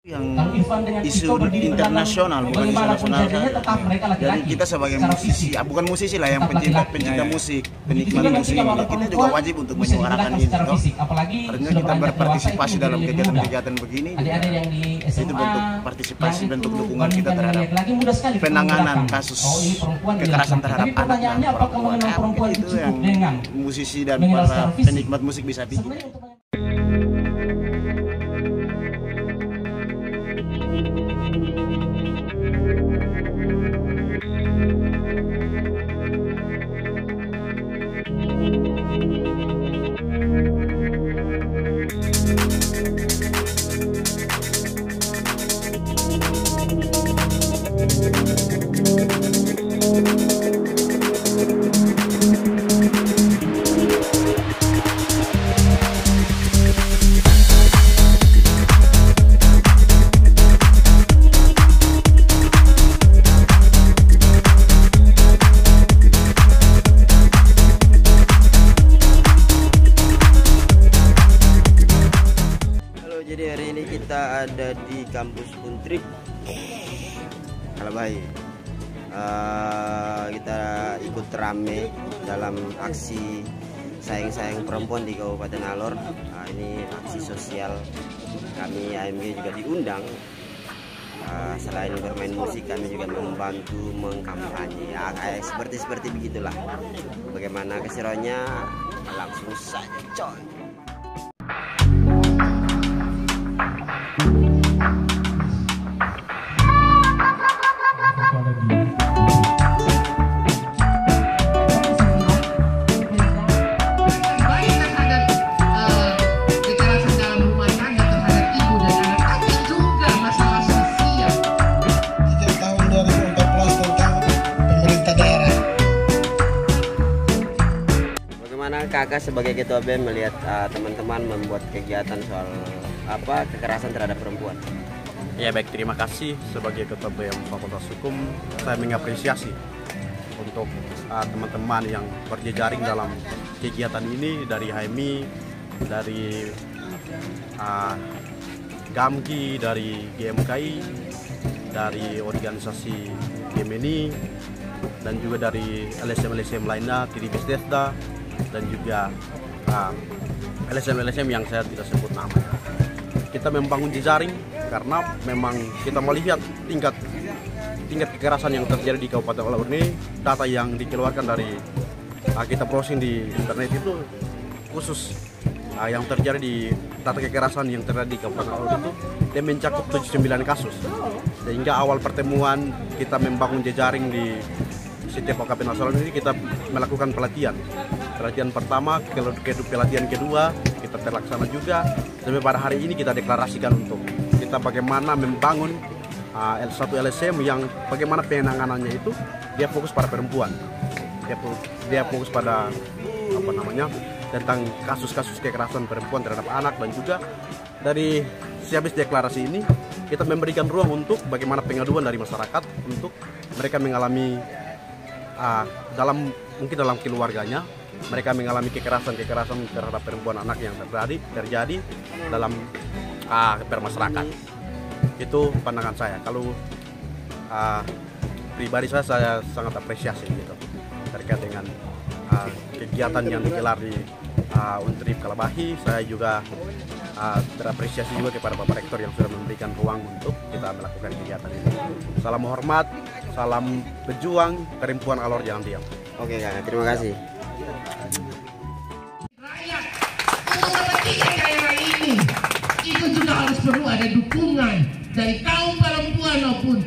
yang isu internasional bukan isu nasional kan. Jadi kita sebagai musisi, bukan musisi lah, yang pencinta musik, penikmat musik ini, kita juga wajib untuk menyuarakan ini toh. Artinya kita berpartisipasi dalam kegiatan-kegiatan begini, itu bentuk partisipasi, bentuk dukungan kita terhadap penanganan kasus kekerasan terhadap anak dan perempuan. Itu yang musisi dan para penikmat musik bisa bikin. Jadi hari ini kita ada di kampus Untrip Kalabahi. Kita ikut rame dalam aksi sayang-sayang perempuan di Kabupaten Alor. Ini aksi sosial, kami AMG juga diundang. Selain bermain musik, kami juga membantu mengkampanye. Seperti begitulah. Bagaimana keseruannya? Langsung saja coy. Kakak sebagai ketua BEM melihat teman-teman membuat kegiatan soal kekerasan terhadap perempuan. Ya baik, terima kasih. Sebagai ketua BEM Fakultas Hukum, saya mengapresiasi untuk teman-teman yang berjejaring dalam kegiatan ini, dari HMI, dari GAMKI, dari GMKI, dari organisasi GMNI, dan juga dari LSM-LSM lainnya, TDB Desda, dan juga LSM-LSM yang saya tidak sebut namanya. Kita membangun jejaring karena memang kita melihat tingkat kekerasan yang terjadi di Kabupaten Alor ini. Data yang dikeluarkan dari kita browsing di internet itu khusus yang terjadi di data kekerasan yang terjadi di Kabupaten Alor itu dia mencakup 79 kasus. Sehingga awal pertemuan kita membangun jejaring di setiap OKP nasional ini, kita melakukan pelatihan pertama, pelatihan kedua kita terlaksana juga, sampai pada hari ini kita deklarasikan untuk kita bagaimana membangun satu LSM yang bagaimana penanganannya itu dia fokus pada perempuan, dia fokus pada tentang kasus-kasus kekerasan perempuan terhadap anak. Dan juga dari habis deklarasi ini kita memberikan ruang untuk bagaimana pengaduan dari masyarakat untuk mereka mengalami dalam keluarganya mereka mengalami kekerasan terhadap perempuan anak yang terjadi dalam bermasyarakat. Itu pandangan saya. Kalau pribadi saya sangat apresiasi gitu terkait dengan kegiatan yang digelar di Untrip Kalabahi. Saya juga berapresiasi juga kepada Bapak Rektor yang sudah memberikan ruang untuk kita melakukan kegiatan ini. Salam hormat, salam berjuang, perempuan Alor jangan diam. Oke Kak, terima kasih. Rakyat untuk kepentingan daerah ini itu juga harus perlu ada dukungan dari kaum perempuan maupun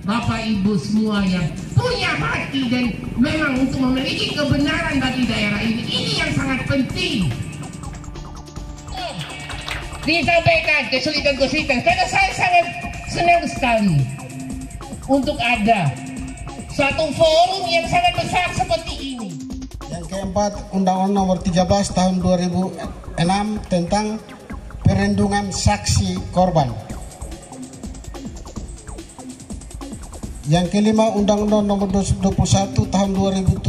Bapak Ibu semua yang punya hati dan memang untuk memiliki kebenaran bagi daerah ini. Ini yang sangat penting. Disampaikan kesulitan-kesulitan karena saya sangat senang sekali untuk ada satu forum yang sangat besar seperti ini. Yang keempat, Undang-Undang Nomor 13 Tahun 2006 tentang perlindungan saksi korban. Yang kelima, Undang-Undang Nomor 21 Tahun 2007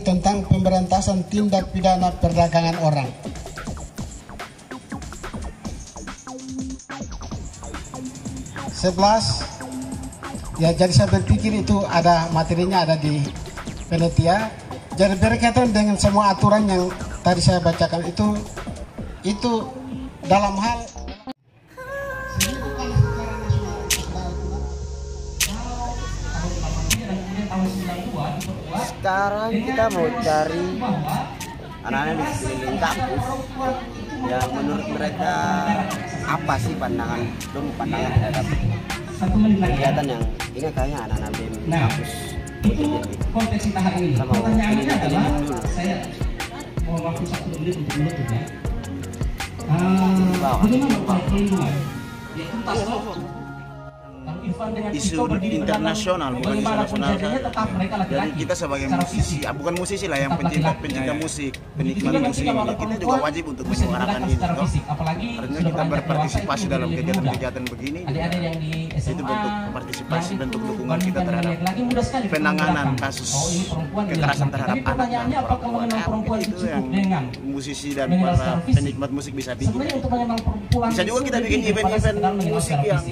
tentang pemberantasan tindak pidana perdagangan orang. 11. Ya, jadi saya berpikir itu ada materinya ada di panitia. Jadi berkaitan dengan semua aturan yang tadi saya bacakan itu dalam hal Sekarang kita mau cari anak-anak di sekeliling kampus yang menurut mereka apa sih pandangan terhadap kegiatan yang ini kayaknya anak-anak BEM kampus sama dulu. Saya mau waktu 1 menit untuk menutup ya. Bagaimana perlindungan? Yaitu isu internasional bukan isu nasional kan. Jadi kita sebagai musisi, bukan musisi lah, yang pencinta musik, penikmat musik, kita juga wajib untuk menyuarakan ini. Artinya kita berpartisipasi dalam kegiatan-kegiatan begini. Itu bentuk partisipasi, bentuk dukungan kita terhadap penanganan kasus kekerasan terhadap anak dan perempuan. Itu yang musisi dan para penikmat musik bisa bikin. Bisa juga kita bikin event-event musik yang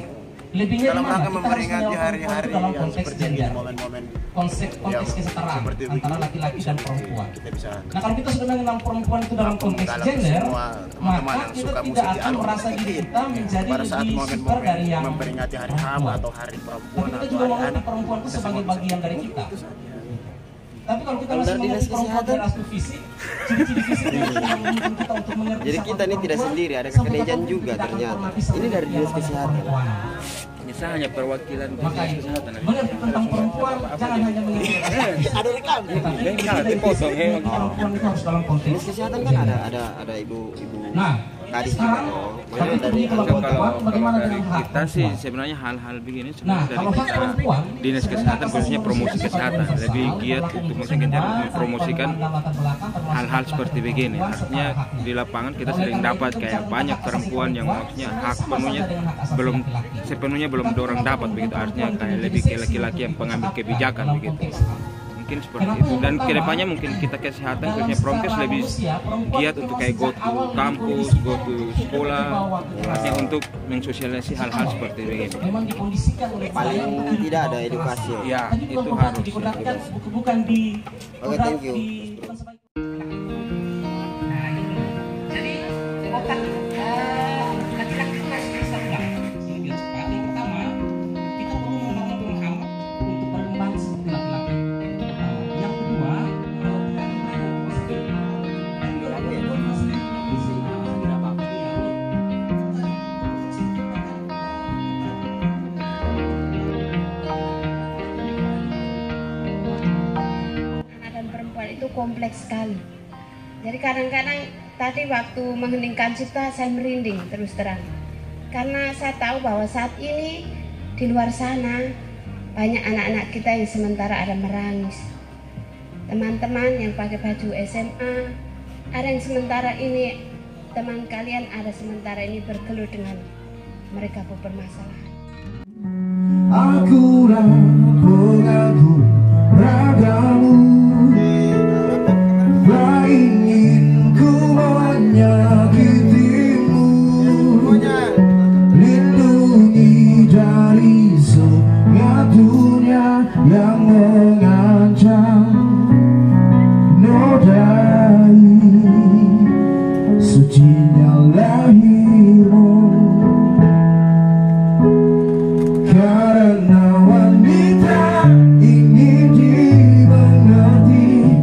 dalam rangka memperingati hari-hari yang seperti ini, momen-momen konteks kesetaraan antara laki-laki dan perempuan. Kita bisa. Nah, kalau kita sudah mengenal perempuan itu dalam konteks gender, maka kita tidak akan merasa diri kita menjadi lebih super dari yang memperingati hari HAM atau hari perempuan. Tapi kita juga mengerti perempuan itu sebagai bagian dari kita. Tapi kalau kita masih mengerti perempuan dari aspek fisik, ciri-ciri fisik itu tidak memungkinkan kita untuk mengerti. Jadi kita ini tidak sendiri, ada kekenejan juga ternyata. Ini dari dinas kesehatan. Ini saya hanya perwakilan dinas kesehatan. Mengerti tentang perempuan, jangan hanya mengerti. Ada rekam. Perempuan itu harus dalam konteks. Dinas kesehatan kan ada ibu. Nah, Kadis sekarang dari kalau dari kita sih sebenarnya hal-hal begini sebenarnya dari dinas kesehatan khususnya promosi kesehatan lebih giat untuk mempromosikan hal-hal seperti begini. Artinya di lapangan kita sering dapat kayak banyak perempuan yang maksudnya hak sepenuhnya belum dorong dapat begitu, artinya kayak lebih ke laki-laki yang pengambil kebijakan begitu. Mungkin seperti itu, dan kedepannya mungkin kita kesehatan khususnya promkes lebih giat untuk kayak go to kampus, go to sekolah, artinya untuk mensosialisasi hal-hal seperti begini. Paling tidak ada edukasi. Ya, itu harus. Oke, thank you. Itu kompleks sekali. Jadi kadang-kadang tadi waktu mengheningkan cipta saya merinding terus terang. Karena saya tahu bahwa saat ini di luar sana banyak anak-anak kita yang sementara ada merangis. Teman-teman yang pakai baju SMA, ada yang sementara ini teman kalian ada sementara ini bergelut dengan mereka bermasalah. Aku mengaku ragamu. Ingin ku menyakitimu, lindungi dari semua dunia yang mengancam, nodai sucinya lahirmu, karena wanita ingin dimengerti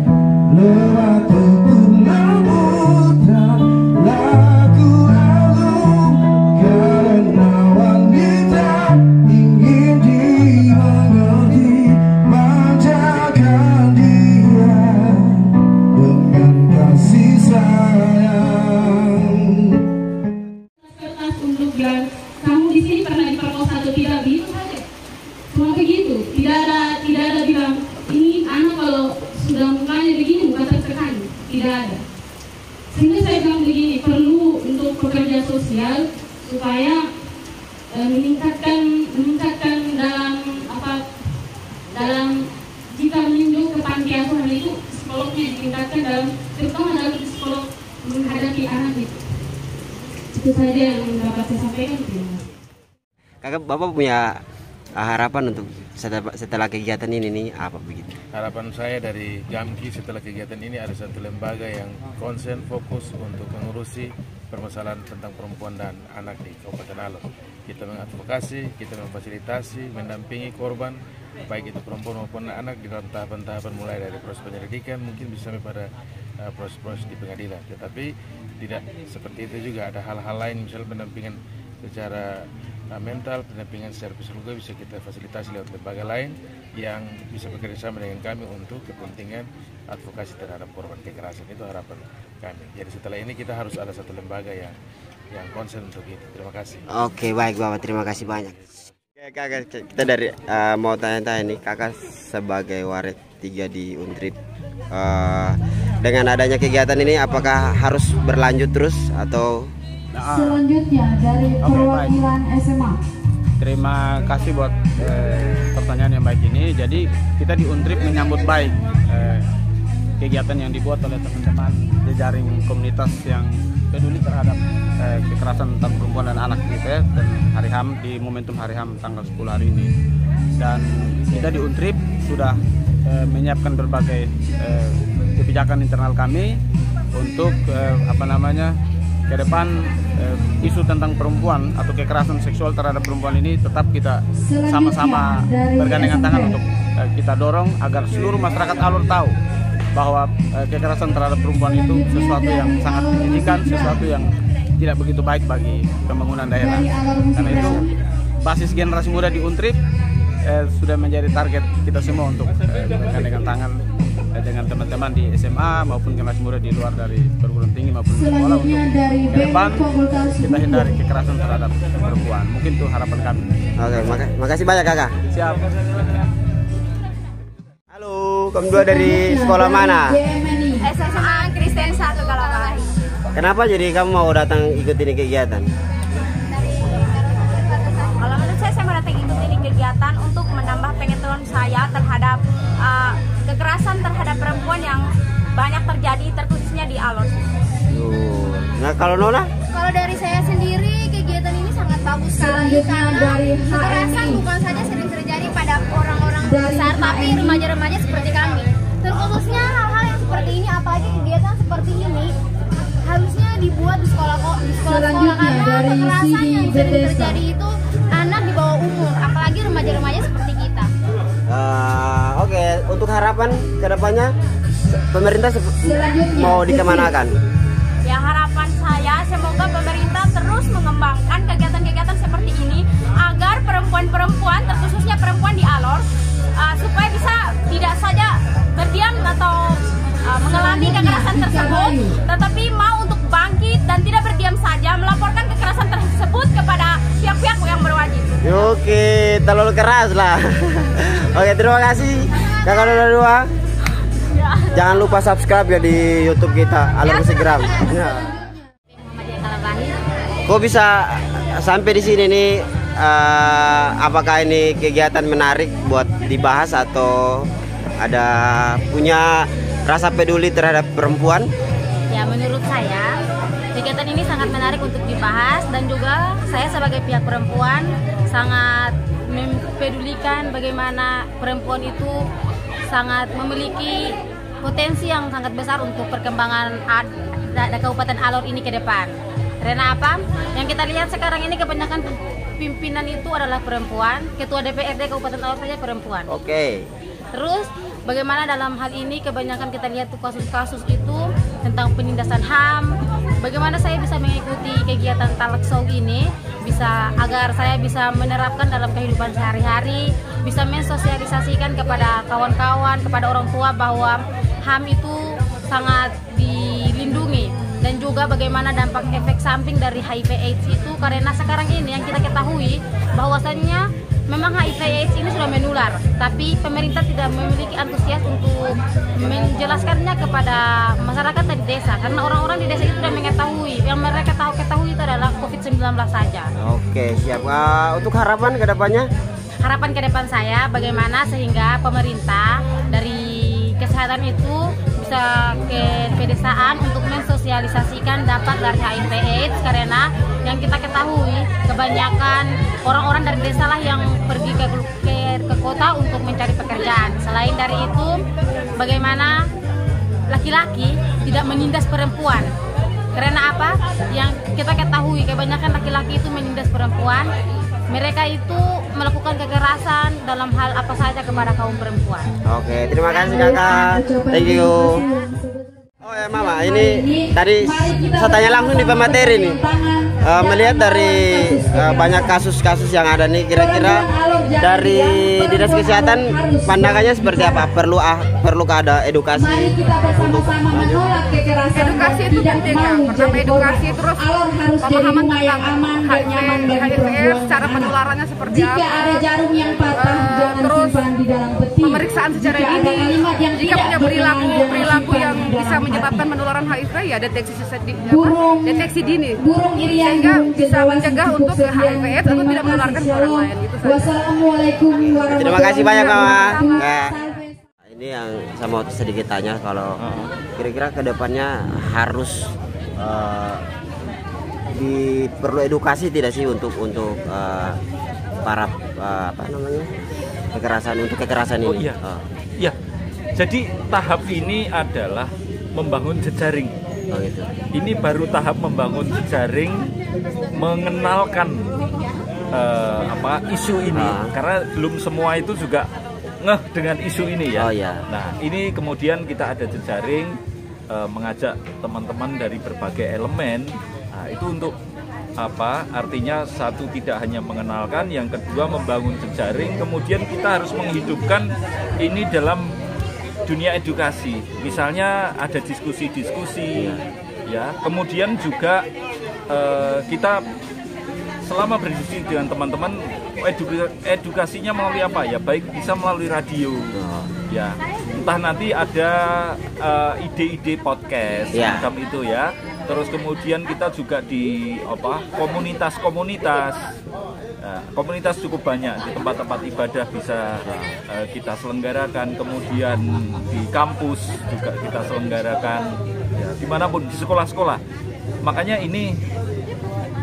lewat tutur lambutan lagu agung, karena wanita ingin dimengerti, manjakan dia dengan kasih sayang. Kertas untuk bilang kamu di sini pernah diperkosa atau tidak, begitu saja. Cuma begitu, tidak ada bilang ini anak kalau sudah mukanya begini bukan tertekan, tidak ada. Sehingga saya bilang begini, perlu untuk pekerja sosial supaya meningkatkan dalam jika meninjau ke panti asuhan itu psikolognya ditingkatkan terutama dalam psikolog menghadapi anak itu. Itu saja yang dapat saya sampaikan. Kakak, Bapak punya harapan untuk setelah kegiatan ini nih apa begitu? Harapan saya dari GAMKI setelah kegiatan ini ada satu lembaga yang konsen fokus untuk mengurusi permasalahan tentang perempuan dan anak di Kabupaten Alor. Kita mengadvokasi, kita memfasilitasi, mendampingi korban, baik itu perempuan maupun anak di dalam tahapan-tahapan mulai dari proses penyelidikan mungkin bisa sampai pada proses-proses di pengadilan. Tetapi tidak seperti itu juga, ada hal-hal lain, misalnya pendampingan secara mental, pendampingan secara psikologi bisa kita fasilitasi lewat lembaga lain yang bisa bekerjasama dengan kami untuk kepentingan advokasi terhadap korban kekerasan. Itu harapan kami. Jadi setelah ini kita harus ada satu lembaga yang konsen untuk itu. Terima kasih. Oke, baik Bapak, terima kasih banyak. Oke, Kakak, kita dari mau tanya-tanya nih, Kakak sebagai Waret 3 di Untrip, dengan adanya kegiatan ini apakah harus berlanjut terus atau? Selanjutnya dari perwakilan SMA. Terima kasih buat pertanyaan yang baik ini. Jadi kita di Untrip menyambut baik kegiatan yang dibuat oleh teman-teman jejaring komunitas yang peduli terhadap kekerasan tentang perempuan dan anak gitu ya, dan Hari HAM di momentum Hari HAM tanggal 10 hari ini. Dan kita di Untrip sudah menyiapkan berbagai kebijakan internal kami untuk ke depan isu tentang perempuan atau kekerasan seksual terhadap perempuan ini tetap kita sama-sama bergandengan tangan untuk kita dorong agar seluruh masyarakat Alor tahu bahwa kekerasan terhadap perempuan itu sesuatu yang sangat menyedihkan, sesuatu yang tidak begitu baik bagi pembangunan daerah. Karena itu basis generasi muda di Untrip sudah menjadi target kita semua untuk bergandengan tangan dengan teman-teman di SMA maupun generasi muda di luar dari perguruan tinggi maupun sekolah untuk ke depan kita hindari kekerasan terhadap perempuan. Mungkin itu harapan kami. Oke, makasih banyak Kakak. Siap. Halo, kamu dua dari sekolah mana? SMA Kristen 1 Kalabari. Kenapa jadi kamu mau datang ikut ini kegiatan? Kalau menurut saya mau datang ikut ini kegiatan untuk menambah pengetahuan saya terhadap kekerasan terhadap perempuan yang banyak terjadi terkhususnya di Alor. Nah, kalau Nona? Kalau dari saya sendiri kegiatan ini sangat bagus sekali karena kekerasan bukan saja sering terjadi pada orang-orang besar tapi remaja-remaja seperti kami. Terkhususnya hal-hal yang seperti ini, apalagi kegiatan seperti ini harusnya dibuat di sekolah-sekolah karena kekerasan yang sering terjadi itu anak di bawah umur, apalagi remaja-remaja seperti kita. Oke, untuk harapan kedepannya pemerintah mau dikemanakan? Ya, harapan saya semoga pemerintah terus mengembangkan kegiatan-kegiatan seperti ini agar perempuan-perempuan, terkhususnya perempuan di Alor, supaya bisa tidak saja berdiam atau mengalami kekerasan tersebut, tetapi mau untuk bangkit dan tidak berdiam saja melaporkan kekerasan tersebut kepada pihak-pihak yang berwajib. Oke, terlalu keras lah. Oke, terima kasih Kakak Dua. Jangan lupa subscribe ya di YouTube kita Alor Musik-Geram. Ya. Kok bisa sampai di sini nih? Apakah ini kegiatan menarik buat dibahas atau ada punya rasa peduli terhadap perempuan? Ya, menurut saya kegiatan ini sangat menarik untuk dibahas dan juga saya sebagai pihak perempuan sangat mempedulikan bagaimana perempuan itu sangat memiliki potensi yang sangat besar untuk perkembangan Kabupaten Alor ini ke depan. Karena apa? Yang kita lihat sekarang ini kebanyakan pimpinan itu adalah perempuan, ketua DPRD Kabupaten Alor saja perempuan. Oke. Terus bagaimana dalam hal ini kebanyakan kita lihat tuh kasus-kasus itu tentang penindasan HAM. Bagaimana saya bisa mengikuti kegiatan talk show ini agar saya bisa menerapkan dalam kehidupan sehari-hari, bisa mensosialisasikan kepada kawan-kawan, kepada orang tua bahwa HAM itu sangat dilindungi, dan juga bagaimana dampak efek samping dari HIV/AIDS itu, karena sekarang ini yang kita ketahui bahwasannya memang HIV/AIDS ini sudah menular, tapi pemerintah tidak memiliki antusias untuk menjelaskannya kepada masyarakat di desa, karena orang-orang di desa itu sudah mengetahui, yang mereka ketahui itu adalah COVID-19 saja. Oke, siap. Untuk harapan ke depannya? Harapan ke depan saya bagaimana sehingga pemerintah dari kesehatan itu bisa bisa ke pedesaan untuk mensosialisasikan dampak dari HIV/AIDS, karena yang kita ketahui kebanyakan orang-orang dari desa lah yang pergi ke kota untuk mencari pekerjaan. Selain dari itu, bagaimana laki-laki tidak menindas perempuan? Karena apa? Yang kita ketahui kebanyakan laki-laki itu menindas perempuan. Mereka itu melakukan kekerasan dalam hal apa saja kepada kaum perempuan. Oke, terima kasih kakak. Thank you. Oh ya mama, ini tadi saya tanya langsung di pemateri nih. Melihat dari banyak kasus-kasus yang ada nih, kira-kira dari Dinas Kesehatan pandangannya seperti apa? Perlukah ada edukasi? Edukasi itu penting ya. Pertama edukasi, terus pemahaman tentang HIV secara penularannya seperti apa. Terus pemeriksaan secara dini. Jika punya perilaku yang bisa menyebabkan penularan HIV, ya deteksi dini. Sehingga bisa mencegah untuk HIV/AIDS atau tidak menularkan ke orang lain. Itu saja. Terima kasih banyak mama. Ini yang saya mau sedikit tanya, kalau kira-kira kedepannya harus perlu edukasi tidak sih untuk para apa namanya kekerasan ini? Iya. Jadi tahap ini adalah membangun jejaring. Gitu. Ini baru tahap membangun jejaring, mengenalkan isu ini, karena belum semua itu juga ngeh dengan isu ini ya. Nah, ini kemudian kita ada jejaring, mengajak teman-teman dari berbagai elemen. Nah, itu untuk apa? Artinya satu, tidak hanya mengenalkan, yang kedua membangun jejaring, kemudian kita harus menghidupkan ini dalam dunia edukasi. Misalnya ada diskusi-diskusi ya. Kemudian juga kita selama berdiskusi dengan teman-teman, edukasinya melalui apa ya? Baik bisa melalui radio ya. Entah nanti ada ide-ide podcast macam itu ya. Terus kemudian kita juga di komunitas-komunitas. Komunitas cukup banyak, di tempat-tempat ibadah bisa kita selenggarakan, kemudian di kampus juga kita selenggarakan, ya, dimanapun, di sekolah-sekolah. Makanya ini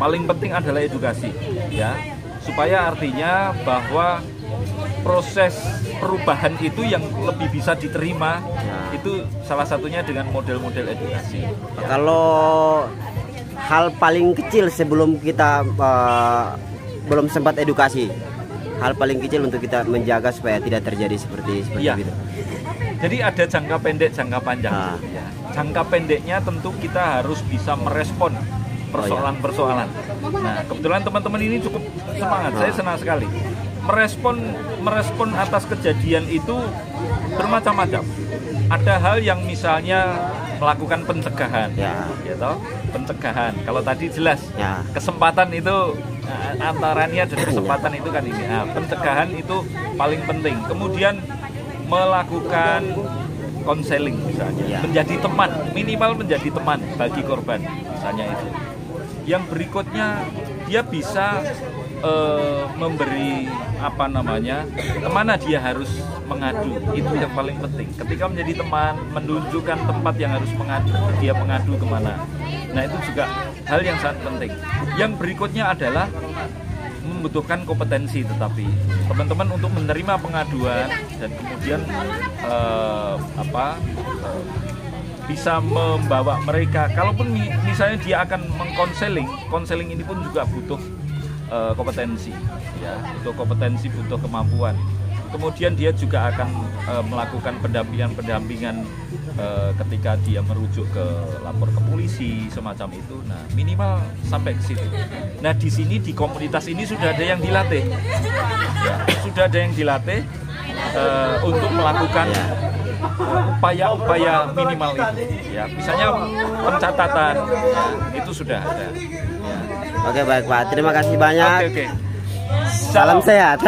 paling penting adalah edukasi, ya, supaya artinya bahwa proses perubahan itu yang lebih bisa diterima, itu salah satunya dengan model-model edukasi. Kalau hal paling kecil sebelum kita belum sempat edukasi, hal paling kecil untuk kita menjaga supaya tidak terjadi seperti itu. Jadi ada jangka pendek, jangka panjang. Ya. Jangka pendeknya tentu kita harus bisa merespon persoalan-persoalan. Nah, kebetulan teman-teman ini cukup semangat. Saya senang sekali. Merespon atas kejadian itu bermacam-macam. Ada hal yang misalnya melakukan pencegahan, gitu. Pencegahan. Kalau tadi jelas, kesempatan itu antaranya dan kesempatan itu kan ini. Nah, pencegahan itu paling penting. Kemudian melakukan konseling misalnya, menjadi teman, minimal menjadi teman bagi korban, misalnya itu. Yang berikutnya dia bisa memberi kemana dia harus mengadu, itu yang paling penting. Ketika menjadi teman, menunjukkan tempat yang harus dia mengadu kemana. Nah, itu juga hal yang sangat penting. Yang berikutnya adalah membutuhkan kompetensi, tetapi teman-teman untuk menerima pengaduan dan kemudian bisa membawa mereka, kalaupun misalnya dia akan konseling ini pun juga butuh kompetensi, ya, butuh kompetensi, butuh kemampuan. Kemudian dia juga akan melakukan pendampingan ketika dia merujuk ke lapor ke polisi semacam itu. Nah, minimal sampai ke situ. Nah, di sini di komunitas ini sudah ada yang dilatih, ya, sudah ada yang dilatih untuk melakukan upaya-upaya minimal itu, ya, misalnya pencatatan, ya, itu sudah ada. Ya. Oke, baik Pak, terima kasih banyak. Oke. Salam sehat.